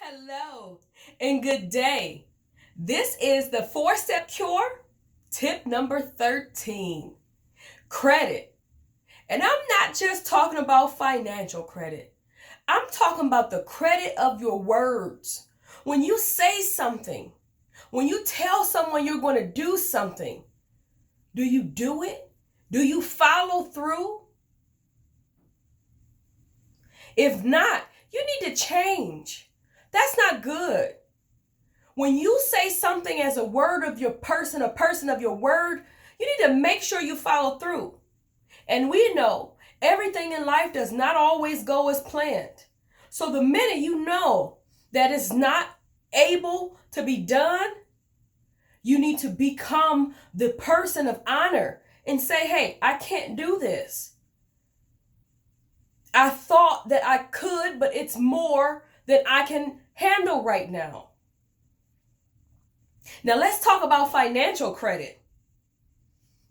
Hello and good day. This is the 4-step cure, tip number 13, credit. And I'm not just talking about financial credit. I'm talking about the credit of your words. When you say something, when you tell someone you're going to do something, do you do it? Do you follow through? If not, you need to change. That's not good. When you say something as a word of your person, a person of your word, you need to make sure you follow through. And we know everything in life does not always go as planned. So the minute you know that it's not able to be done, you need to become the person of honor and say, hey, I can't do this. I thought that I could, but it's more than I can handle right now. Now let's talk about financial credit.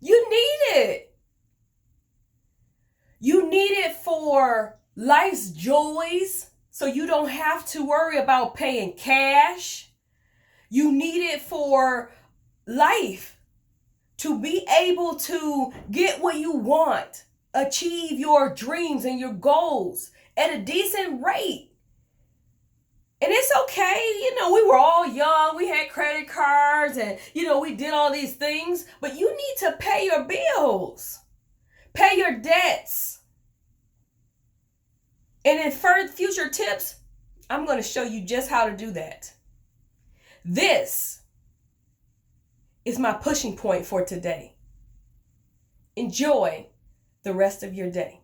You need it. You need it for life's joys, so you don't have to worry about paying cash. You need it for life, to be able to get what you want, achieve your dreams and your goals at a decent rate. And it's okay, we were all young, we had credit cards and, we did all these things, but you need to pay your bills, pay your debts. And in future tips, I'm going to show you just how to do that. This is my pushing point for today. Enjoy the rest of your day.